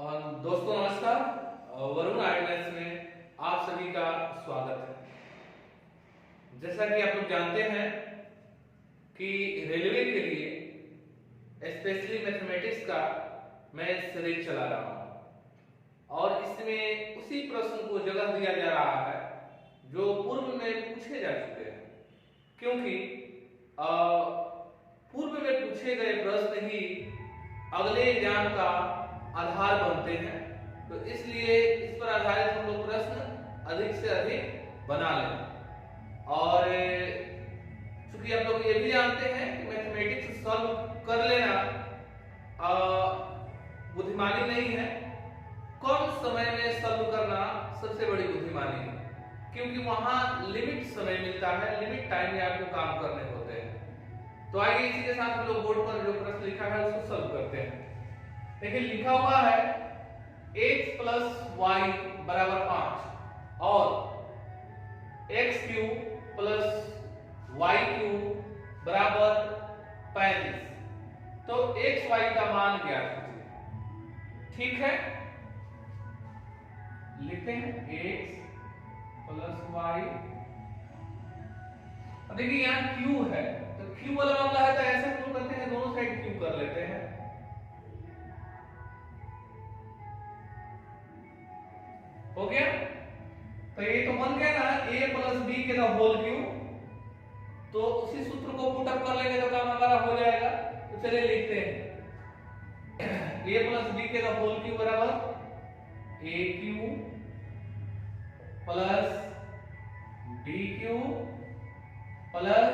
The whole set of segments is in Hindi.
और दोस्तों नमस्कार। वरुण आईएमएस में आप सभी का स्वागत है। जैसा कि आप लोग जानते हैं कि रेलवे के लिए स्पेशली मैथमेटिक्स का मैं सीरीज चला रहा हूं और इसमें उसी प्रश्न को जगह दिया जा रहा है जो पूर्व में पूछे जा चुके हैं, क्योंकि पूर्व में पूछे गए प्रश्न ही अगले एग्जाम का आधार बनते हैं। तो इसलिए इस पर आधारित हम लोग प्रश्न अधिक से अधिक बना लें। और चूंकि आप लोग ये भी जानते हैं कि मैथमेटिक्स सॉल्व कर लेना बुद्धिमानी नहीं है, कम समय में सॉल्व करना सबसे बड़ी बुद्धिमानी है, क्योंकि वहां लिमिट समय मिलता है, लिमिट टाइम में आपको काम करने होते हैं। तो आइए इसी के साथ हम लोग बोर्ड पर जो प्रश्न लिखा है उसको सॉल्व करते हैं। देखिए लिखा हुआ है x प्लस वाई बराबर 5 और x cube plus Y cube बराबर 35। तो x y का मान ज्ञात कीजिए। ठीक है, लिखते हैं x प्लस वाई। देखिए यहाँ q है, तो q वाला मामला है तो ऐसे हम लोग करते हैं, दोनों साइड q कर लेते हैं। हो गया, तो ये तो बन गया ना a प्लस बी के द होल क्यूब। तो उसी सूत्र को पुट अप कर लेंगे तो काम हमारा हो जाएगा। तो चलिए लिखते हैं a प्लस बी के द होल क्यूब बराबर a cube plus b cube plus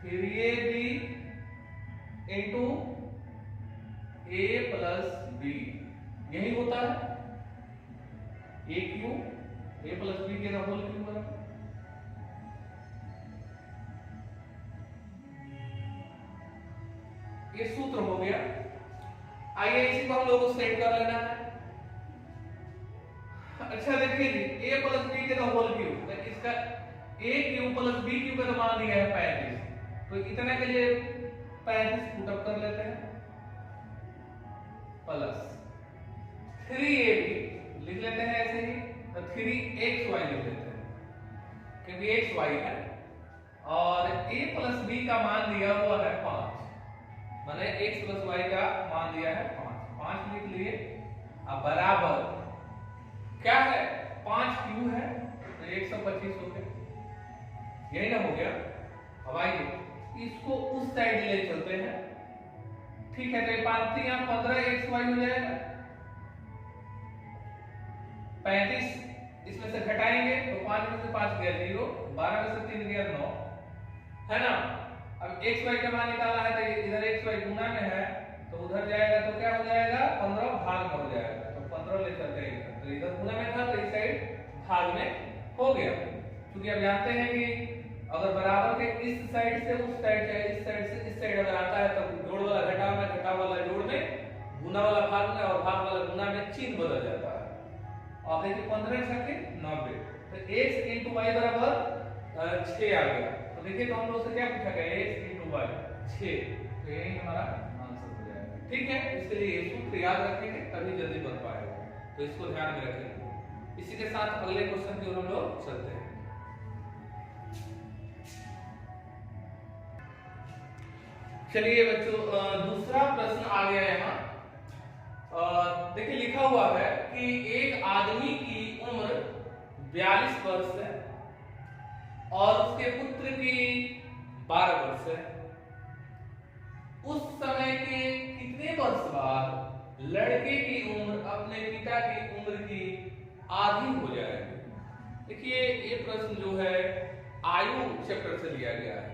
3ab into a plus b। यही होता है a cube a plus b के होल क्यूब बराबर। ये सूत्र हो गया। आइए इसी को हम लोगों को सेट कर लेना है। अच्छा देखिए जी a प्लस b के होल क्यूब, तो इसका a cube plus b cube का मान दिया है 35। तो इतने के लिए 35 पुट अप कर लेते हैं प्लस 3ab लिख लेते हैं ऐसे ही, तो 3xy लिख लेते हैं क्योंकि xy है और a प्लस b का मान दिया हुआ है 5, माने x प्लस y का मान दिया है 5 लिख लिए। अब बराबर क्या है 5q है, तो 125 हो गया, यही ना हो गया। अब आइए इसको उस साइड ले चलते हैं। ठीक है, तो ये 5 यहाँ 15xy हो जाएगा। 35 इसमें से घटाएंगे तो 5 में से 5 गया 0, 12 में से 3 गया 9, है ना। अब xy का मान निकालना है तो इधर xy गुना में है तो उधर जाएगा तो क्या हो जाएगा 15 भाग में हो जाएगा। तो 15 लेकर के तो इधर गुना में था तो इस साइड भाग में हो गया। क्योंकि अब जानते हैं कि अगर बराबर के इस साइड से उस साइड या इस साइड से इस साइड अगर आता है तो जोड़ वाला घटाव में, घटाव वाला जोड़ में, गुना वाला भाग में और भाग वाला गुना में चिन्ह बदल जाता है। अब देखिए 15 छक्के 90, तो x into y बराबर 6 आ गया। तो देखिए तो हम लोग से क्या पूछा गया x into y 6, तो यही हमारा आंसर हो जाएगा। ठीक है, इसके लिए ये सूत्र याद रखेंगे तभी जल्दी बन पाएगा, तो इसको ध्यान में रखेंगे। इसी के साथ अगले क्वेश्चन की ओर हम लोग चलते हैं। चलिए बच्चों दूसरा प्रश्न आ गया यहाँ। देखिए लिखा हुआ है कि एक आदमी की उम्र 42 वर्ष है और उसके पुत्र की 12 वर्ष है। उस समय के कितने वर्ष बाद लड़के की उम्र अपने पिता की उम्र की आधी हो जाएगी? देखिए ये प्रश्न जो है आयु चैप्टर से लिया गया है।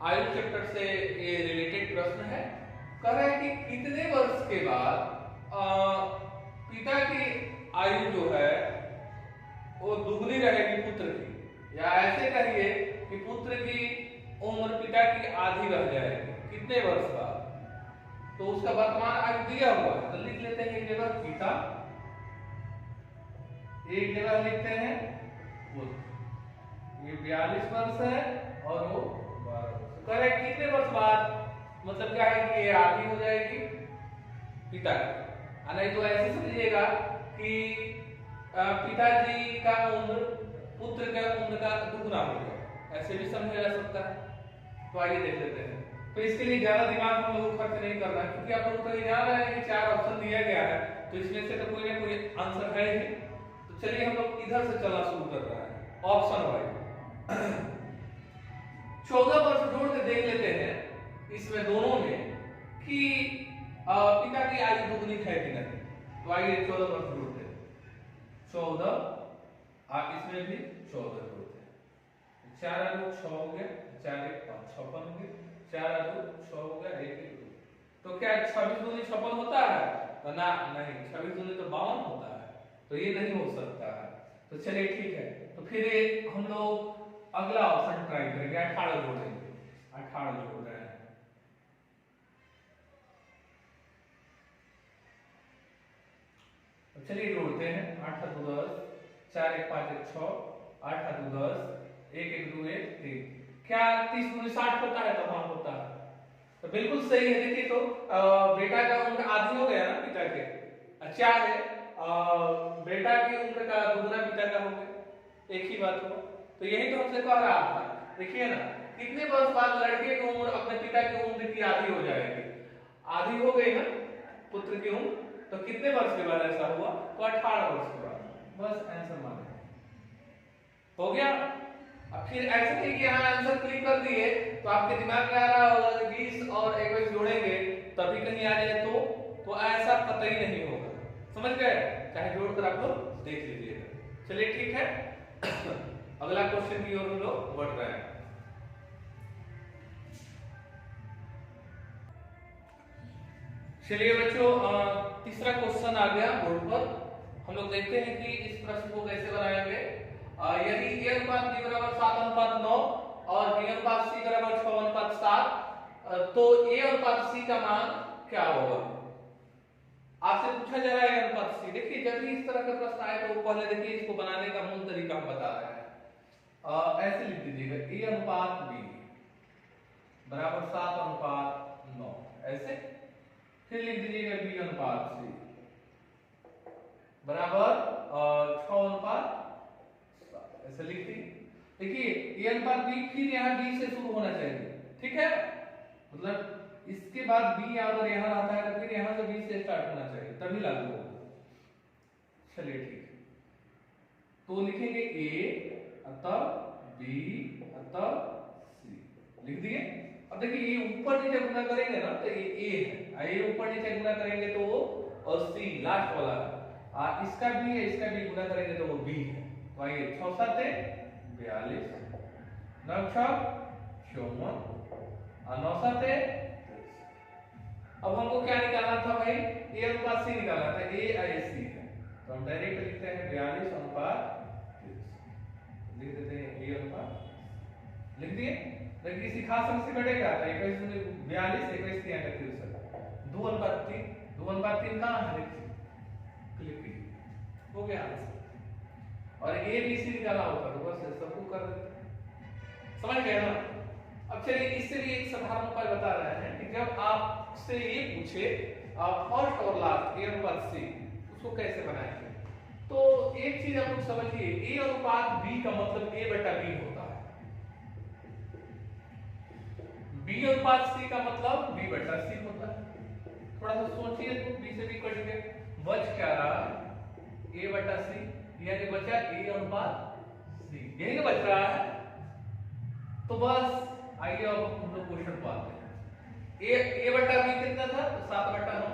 आयु चैप्टर से ये रिलेटेड प्रश्न है। कह रहा है कि कितने वर्ष के बाद पिता की आयु जो है वो दुगनी रहेगी पुत्र की, या ऐसे कहिए कि पुत्र की उम्र पिता की आधी रह जाएगी कितने वर्ष बाद। तो उसका वर्तमान आयु दिया हुआ है तो लिख लेते हैं एक जगह पिता, एक जगह लिखते हैं पुत्र। ये 42 वर्ष है और वो 12 वर्ष। कह रहे कितने वर्ष बाद, मतलब क्या है कि ये आधी हो जाएगी पिता की, नहीं तो ऐसे समझिएगा कि पिताजी का उम्र पुत्र के उम्र का दुगना हो गया, ऐसे भी समझा जा सकता है। तो आइए देख लेते हैं। तो इसके लिए ज्यादा दिमाग हम लोग को खर्च नहीं करना है, क्योंकि आप लोग तो ये जान रहे हैं कि 4 ऑप्शन दिया गया है, तो इसमें से तो कोई ना कोई आंसर है ही। तो चलिए हम लोग इधर से चलना शुरू कर रहे हैं, ऑप्शन वाइज। 14 वर्ष जोड़ के देख लेते हैं इसमें दोनों में कि पिता की आयु दुगनी है कि नहीं। तो आइए 14 वर्ष जोड़ते हैं, 14 इसमें भी 14 जोड़ते हैं। 4 और 6 हो गया, 4 1 5 56 हो गया, 4 और 6 हो गया, 1 1 2। तो क्या 26 दूनी 56 होता है? तो ना, नहीं, 26 दूनी तो 52 होता है, तो ये नहीं हो सकता है। तो चलिए ठीक है, तो फिर हम लोग अगला ऑप्शन ट्राई करेंगे, 18 जोड़ेंगे। 18 जोड़ रहे हैं, चलिए जोड़ते हैं। 8 2 10, 4 1 5 1 6, 8 2 10, 1 1 2 1 3। क्या 30 दूनी 60 होता है? तो हाँ होता है, तो बिल्कुल सही है। देखिए तो बेटा का उम्र आधी हो गया ना पिता के, अच्छा है बेटा की उम्र का दुगना पिता का हो गया, एक ही बात हो। तो यही तो हमसे कह रहा था, देखिए ना, कितने वर्ष बाद लड़के की उम्र अपने पिता की उम्र की आधी हो जाएगी? आधी हो गई ना पुत्र की उम्र, तो कितने वर्ष के बाद ऐसा हुआ? तो 18 वर्ष के बाद। बस आंसर माने हो गया। अब फिर ऐसे नहीं कि यहाँ आंसर क्लिक कर दिए तो आपके दिमाग में आ रहा होगा कि 20 और 21 जोड़ेंगे तभी कहीं आ जाए, तो ऐसा कतई नहीं होगा, समझ गए? चाहे जोड़कर आप लोग देख लीजिएगा। चलिए ठीक है, अगला क्वेश्चन की ओर हम लोग बढ़ रहे हैं। चलिए बच्चों, तीसरा क्वेश्चन आ गया बोर्ड पर। हम लोग देखते हैं कि इस प्रश्न को कैसे बनाएंगे। यदि a अनुपात b बराबर 7 अनुपात 9 और b अनुपात c बराबर 6 अनुपात 7, तो a अनुपात c का मान क्या होगा? आपसे पूछा जा रहा है अनुपात c। देखिए जब भी इस तरह का प्रश्न आए तो पहले देखिए इसको बनाने का मूल तरीका हम बता रहे हैं। ऐसे लिख दीजिएगा, a अनुपात b बराबर 7 अनुपात 9, ऐसे। फिर लिख दीजिएगा b अनुपात c बराबर 6 अनुपात, ऐसे लिख दी। देखिए a अनुपात b, फिर यहाँ b से शुरू होना चाहिए, ठीक है? मतलब इसके बाद b अगर यहाँ आता है तो फिर यहाँ से b से स्टार्ट होना चाहिए, तभी लागू होगा। चलिए ठीक है, तो लिखेंगे a अतः b अतः c, लिख दिए। अब देखिए ये ऊपर नीचे गुना करेंगे ना तो ये a है, ये ऊपर नीचे गुना करेंगे तो वो, और c लास्ट वाला है, इसका भी है, इसका भी गुना करेंगे तो वो b है। तो आइए 6 7 42, 9 6 54 और 9 7 23। अब हमको क्या निकालना था भाई? a अनुपात c निकालना था, a i c है, तो हम डायरेक्ट लिखते हैं 42 अनुपात 23, लिख देते हैं a अनुपात, लिख दिए। देखिए इसी खास अंक से कटेगा तो 21 42, 21 3 63, 2 अनुपात 3, 2 अनुपात 3 कहां है? क्लिक कीजिए, हो गया आंसर। और ए बी सी निकाला होता तो बस सबको कर देते, समझ गए ना? अब चलिए इससे भी एक साधारण उपाय बता रहे हैं कि जब आपसे ये पूछे फर्स्ट और लास्ट a अनुपात c, उसको कैसे बनाएंगे। तो एक चीज आप लोग समझिए, a अनुपात b का मतलब a बटा b होता है, b अनुपात c का मतलब b बटा c होता है। थोड़ा सा सोचिए तो b से b कट गए, बच क्या रहा? a बटा c, यानी बचा a अनुपात c, यही बच रहा है। तो बस आइए अब हम लोग क्वेश्चन को आते हैं। a बटा b कितना था? तो 7 बटा 9।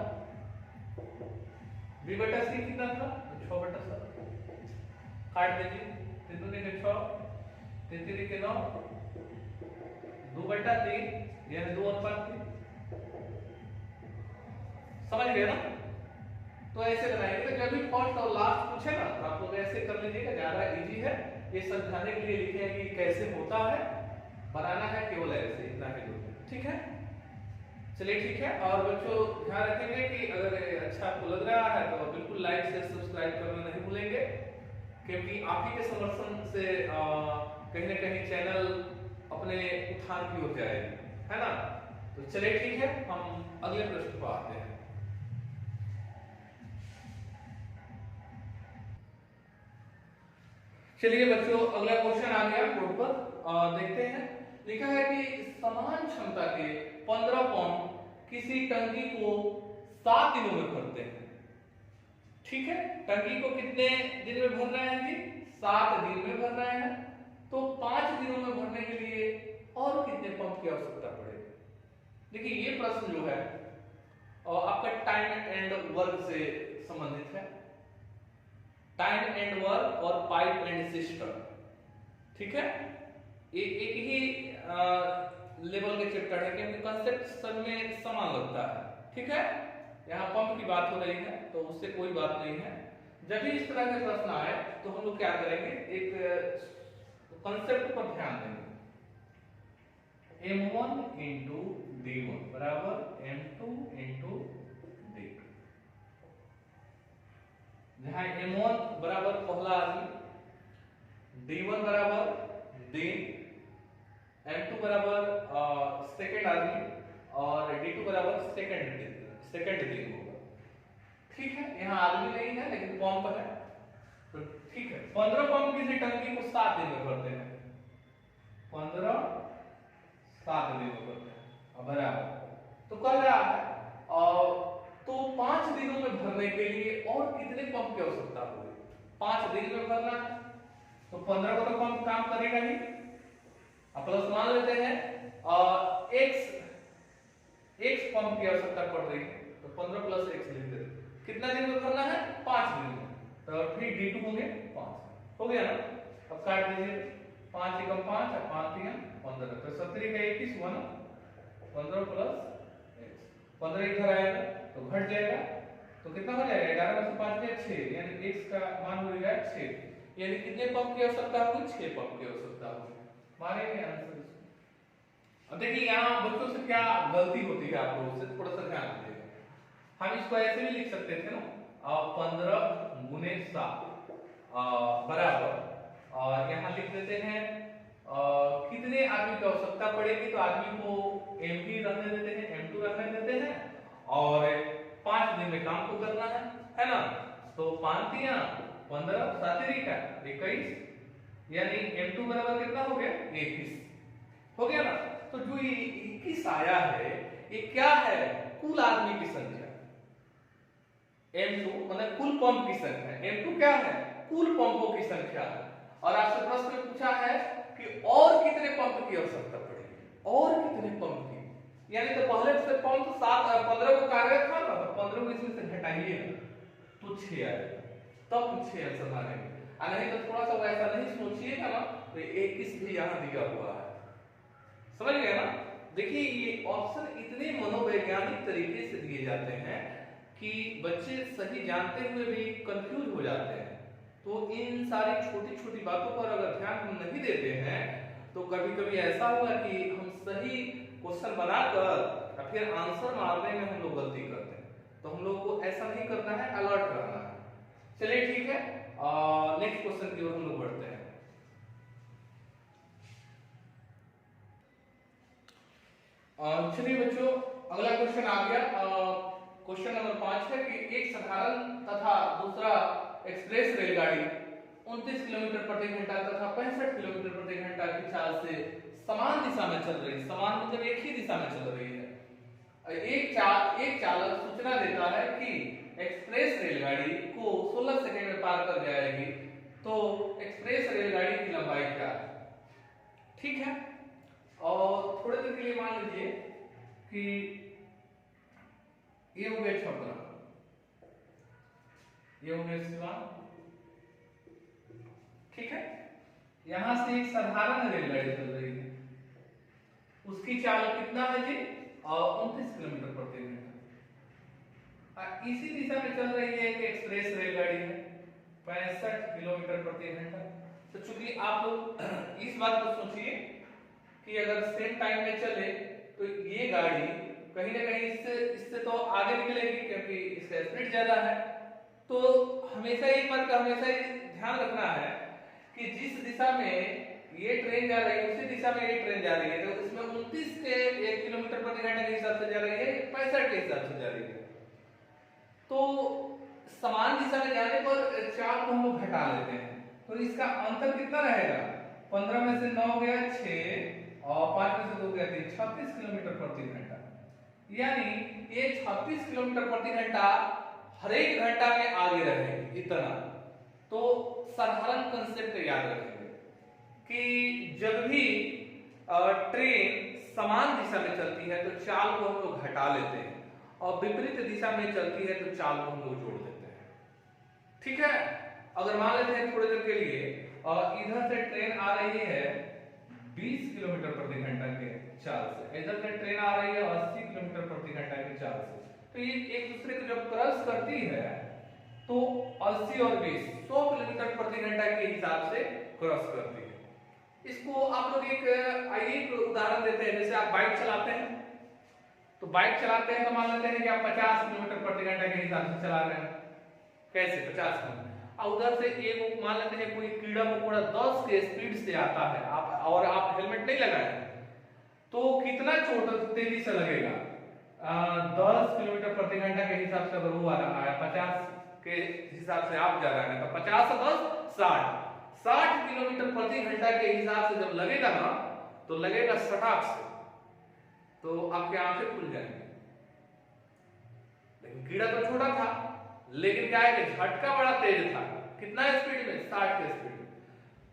b बटा c कितना था? तो 6 बटा 7। काट दीजिए, 3 दूनी के 6, 3 3 के 9, 2 बटा 3, यानी 2 अनुपात 3। समझ गए ना? तो ऐसे बनाएंगे। तो जब भी फर्स्ट और लास्ट पूछे ना तो आप लोग ऐसे कर लीजिएगा, ज्यादा इजी है। ये समझाने के लिए लिखे हैं कि कैसे होता है, बनाना है केवल ऐसे, इतना ही दो, ठीक है? चलिए ठीक है। और बच्चों ध्यान रखेंगे कि अगर अच्छा आपको लग रहा है तो बिल्कुल लाइक शेयर सब्सक्राइब करना नहीं भूलेंगे, क्योंकि आप ही के समर्थन से कहीं ना कहीं चैनल अपने उत्थान की ओर जाएगी, है ना? तो चलिए ठीक है, हम अगले प्रश्न पर आते हैं। चलिए बच्चों, अगला क्वेश्चन आ गया बोर्ड पर, देखते हैं। लिखा है कि समान क्षमता के 15 पंप किसी टंकी को 7 दिनों में भरते हैं। ठीक है, टंकी को कितने दिन में भर रहे हैं जी? 7 दिन में भर रहे हैं। तो 5 दिनों में भरने के लिए और कितने पंप की आवश्यकता पड़ेगी? देखिए ये प्रश्न जो है और आपका टाइम एंड वर्क से संबंधित है। टाइम एंड वर्क और पाइप एंड सिस्टम, ठीक है, एक ही लेवल के चैप्टर है, क्योंकि कंसेप्ट सब में समान लगता है। ठीक है, यहाँ पंप की बात हो रही है तो उससे कोई बात नहीं है। जब भी इस तरह के प्रश्न आए तो हम लोग क्या करेंगे, एक कंसेप्ट पर ध्यान देंगे। M1 इंटू D1 बराबर M2 इंटू D2, जहां M1 बराबर पहला आदमी, D1 बराबर दिन, M2 बराबर सेकेंड आदमी और D2 बराबर सेकेंड दिन होगा। ठीक है, यहाँ आदमी नहीं है लेकिन पंप है, तो ठीक है। 15 पंप किसी टंकी को 7 दिन में भरते हैं। 15 7 दिन में भरते हैं बराबर। तो कह रहा है तो 5 दिनों में भरने के लिए और कितने पंप की आवश्यकता होगी? 5 दिन में भरना है तो 15 का तो पंप काम करेगा ही। अब प्लस मान लेते हैं x पंप की आवश्यकता पड़ रही है, तो 15 प्लस x लिख देते हैं। कितना दिन में भरना है? 5 दिन में। तो फिर D2 होंगे 5, हो गया ना। अब काट दीजिए, 5 एकम 5 और 5 3 15, तो 70 का 21 हुआ ना। 15 प्लस x, 15 इधर आएगा तो घट जाएगा, तो कितना हो जाएगा? 11 में से 5 गया 6, यानी x का मान हो जाएगा 6। यानी कितने पंप की आवश्यकता होगी? 6 पंप की आवश्यकता होगी। मारेंगे आंसर। अब देखिए यहाँ बच्चों से क्या गलती होती है, आप लोगों से थोड़ा सा ध्यान दीजिएगा। हम इसको ऐसे भी लिख सकते थे ना, 15 गुने 7 बराबर, और यहाँ लिख देते हैं कितने आदमी की आवश्यकता पड़ेगी, तो आदमी को M भी रहने देते हैं, M2 रहने देते हैं, और 5 दिन में काम को करना है ना। तो 5 3 15 7 का 21, यानी M2 बराबर कितना हो गया? 21 हो गया ना। तो जो ये 21 आया है, ये क्या है? कुल आदमी की संख्या। M2 मतलब कुल पंप की संख्या, M2 क्या है? कुल पंपों की संख्या है। और आपसे प्रश्न पूछा है कि और कितने पंप की आवश्यकता पड़ेगी, और कितने पंप की, यानी तो पहले से पंप 15 को कार्यरत था ना, तो 15 को इसमें से घटाइए तो 6 आएगा, तब 6 आंसर मानेंगे। नहीं तो थोड़ा सा वैसा नहीं सोचिएगा ना, तो 21 भी यहाँ दिया हुआ है, समझ गए ना। देखिए ये ऑप्शन इतने मनोवैज्ञानिक तरीके से दिए जाते हैं कि बच्चे सही जानते हुए भी कंफ्यूज हो जाते हैं। तो इन सारी छोटी छोटी बातों पर अगर ध्यान हम नहीं देते हैं तो कभी कभी ऐसा होगा कि हम सही क्वेश्चन बनाकर फिर आंसर मारने में हम लोग गलती करते हैं। तो हम लोग को ऐसा नहीं करना है, अलर्ट रहना है। चलिए ठीक है, नेक्स्ट क्वेश्चन की ओर हम लोग बढ़ते हैं। चलिए बच्चों, अगला क्वेश्चन आ गया। क्वेश्चन नंबर 5 है कि एक साधारण तथा दूसरा एक्सप्रेस रेलगाड़ी 29 किलोमीटर प्रति घंटा तथा 65 किलोमीटर प्रति घंटा की चाल से समान दिशा में चल रही है। समान मतलब एक ही दिशा में चल रही है। एक चालक सूचना देता है कि एक्सप्रेस रेलगाड़ी को 16 सेकंड में पार कर जाएगी, तो एक्सप्रेस रेलगाड़ी की लंबाई क्या है? ठीक है, और थोड़ी देर के लिए मान लीजिए कि ये हो गया 56, ये हो गया 57, ठीक है। यहां से एक साधारण रेलगाड़ी चल रही है, उसकी चाल कितना है जी? 29 किलोमीटर प्रति घंटा। इसी दिशा में चल रही है कि एक्सप्रेस रेलगाड़ी है 65 किलोमीटर प्रति घंटा। तो चूंकि आप लोग इस बात को सोचिए कि अगर सेम टाइम में चले तो ये गाड़ी कहीं ना कहीं इससे तो आगे निकलेगी, क्योंकि इसका स्पीड ज्यादा है। तो हमेशा एक बात का हमेशा ध्यान रखना है कि जिस दिशा में ये ट्रेन जा रही है उसी दिशा में ये ट्रेन जा रही है। तो इसमें 29 के 1 किलोमीटर प्रति घंटा के हिसाब से जा रही है, 65 के हिसाब से जा रही है। तो समान दिशा में जाने पर चाल को हम लोग घटा लेते हैं, तो इसका अंतर कितना रहेगा? 15 में से 9 गया 6 और 5 में से 2 गया 3, 36 किलोमीटर प्रति घंटा। यानी ये 36 किलोमीटर प्रति घंटा हर एक घंटा में आगे रहेगी इतना। तो साधारण कंसेप्ट याद रखेंगे कि जब भी ट्रेन समान दिशा में चलती है तो चाल को हम लोग घटा लेते हैं और विपरीत दिशा में चलती है तो चाल को हम लोग जोड़ देते हैं। ठीक है, अगर मान लेते हैं थोड़ी देर के लिए इधर से ट्रेन आ रही है 20 किलोमीटर प्रति घंटा के चाल से, इधर से ट्रेन आ रही है 80 किलोमीटर प्रति घंटा की चाल से, तो ये एक दूसरे को जब क्रॉस करती है तो 80 और 20 100 किलोमीटर प्रति घंटा के हिसाब से क्रॉस करती है। इसको आप लोग एक उदाहरण देते हैं, जैसे आप बाइक चलाते हैं तो बाइक चलाते हैं तो मान लेते हैं कि आप 50 किलोमीटर प्रति घंटा के हिसाब से चला रहे हैं। कैसे 50 किलोमीटर? उधर से एक मान लेते हैं कोई कीड़ा मकोड़ा 10 के स्पीड से आता है आप हेलमेट नहीं लगाए तो कितना चोट तेजी से लगेगा? 10 किलोमीटर प्रति घंटा के हिसाब से अगर वो आ रहा है 50 के हिसाब से आप जा रहे हैं तो 50 और 10 60 किलोमीटर प्रति घंटा के हिसाब से जब लगेगा ना तो लगेगा सटाक से, तो आपके आंखें खुल जाएंगे। लेकिन कीड़ा तो छोटा था, लेकिन क्या है कि झटका बड़ा तेज था। कितना स्पीड में? 60 के स्पीड में।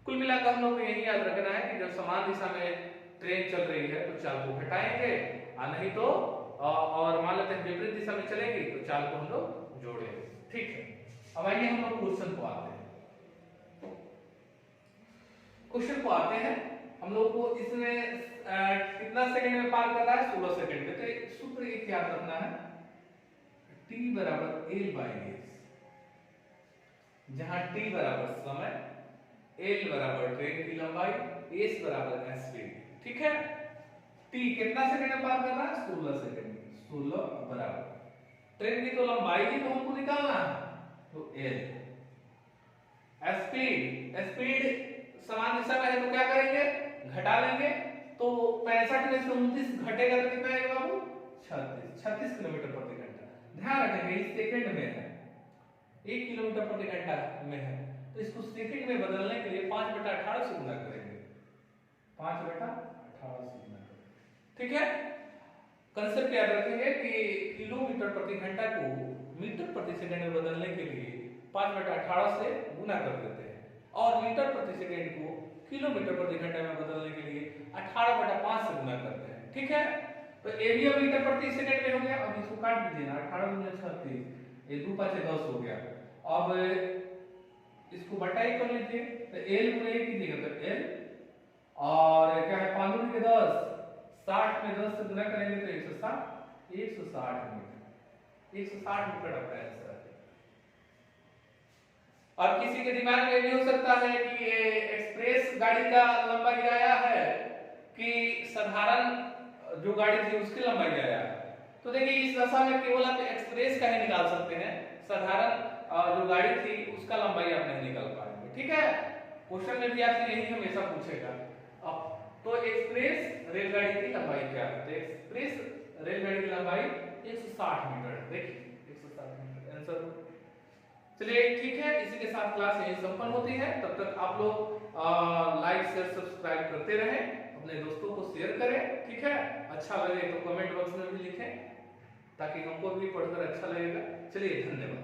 कुल मिलाकर हम लोग को यही याद रखना है कि जब समान दिशा में ट्रेन चल रही है तो चाल को घटाएंगे और नहीं तो और मान लेते हैं विपरीत दिशा में चलेगी तो चाल को हम लोग जोड़ेंगे। ठीक है, अब आइए हम लोग क्वेश्चन को आते हैं। क्वेश्चन को आते हैं हम लोग को इसमें कितना सेकंड में पार कर रहा है? 16 सेकंड में। तो एक सूत्र एक याद रखना है, t बराबर l बाई s, जहां t बराबर समय, l बराबर ट्रेन की लंबाई, s बराबर स्पीड। ठीक है, t कितना सेकंड में पार कर रहा है? 16 सेकंड में। 16 बराबर ट्रेन की तो लंबाई ही तो हमको निकालना है, तो l। स्पीड समान दिशा में है तो क्या करेंगे? घटा लेंगे, तो 65 में से 29 घटेगा तो कितना आएगा बाबू? 36 किलोमीटर प्रति घंटा। ध्यान रखेंगे इस सेकंड में है, 1 किलोमीटर प्रति घंटा में है, तो इसको सेकंड में बदलने के लिए 5/18 से गुणा करेंगे। 5/18 से गुणा करेंगे। ठीक है, कंसेप्ट याद रखेंगे कि किलोमीटर प्रति घंटा को मीटर प्रति सेकंड में बदलने के लिए 5/18 से गुना कर देते हैं और मीटर प्रति सेकंड को किलोमीटर प्रति घंटा में बदलने के लिए 18/5 से गुना करते हैं। ठीक है, तो एरिया मीटर प्रति सेकंड में हो गया। अब इसको काट दीजिए ना, 18 × 36, ये 2 × 5 = 10 हो गया। अब इसको बटाई कर लीजिए, तो l × 1 कीजिएगा तो l, और क्या है 5 × 10, 60 में 10 से गुना करेंगे तो 160 मीटर। 160 मीटर आपका आंसर है। और किसी के दिमाग में भी हो सकता है कि ये एक्सप्रेस गाड़ी का लंबाई आया है कि साधारण जो गाड़ी थी उसकी लंबाई आया है। तो देखिए इस दशा में केवल आप एक्सप्रेस का ही निकाल सकते हैं, साधारण जो गाड़ी थी उसका लंबाई आप नहीं निकाल पाएंगे। ठीक है, क्वेश्चन में भी आपसे यही हमेशा पूछेगा। तो एक्सप्रेस रेलगाड़ी की लंबाई क्या है? तो एक्सप्रेस रेलगाड़ी की लंबाई 160 मीटर है। देखिए 160 मीटर आंसर। चलिए ठीक है, इसी के साथ क्लास यही संपन्न होती है। तब तक आप लोग लाइक शेयर सब्सक्राइब करते रहें, अपने दोस्तों को शेयर करें। ठीक है, अच्छा लगे तो कमेंट बॉक्स में भी लिखें ताकि हमको भी पढ़कर अच्छा लगेगा। चलिए धन्यवाद।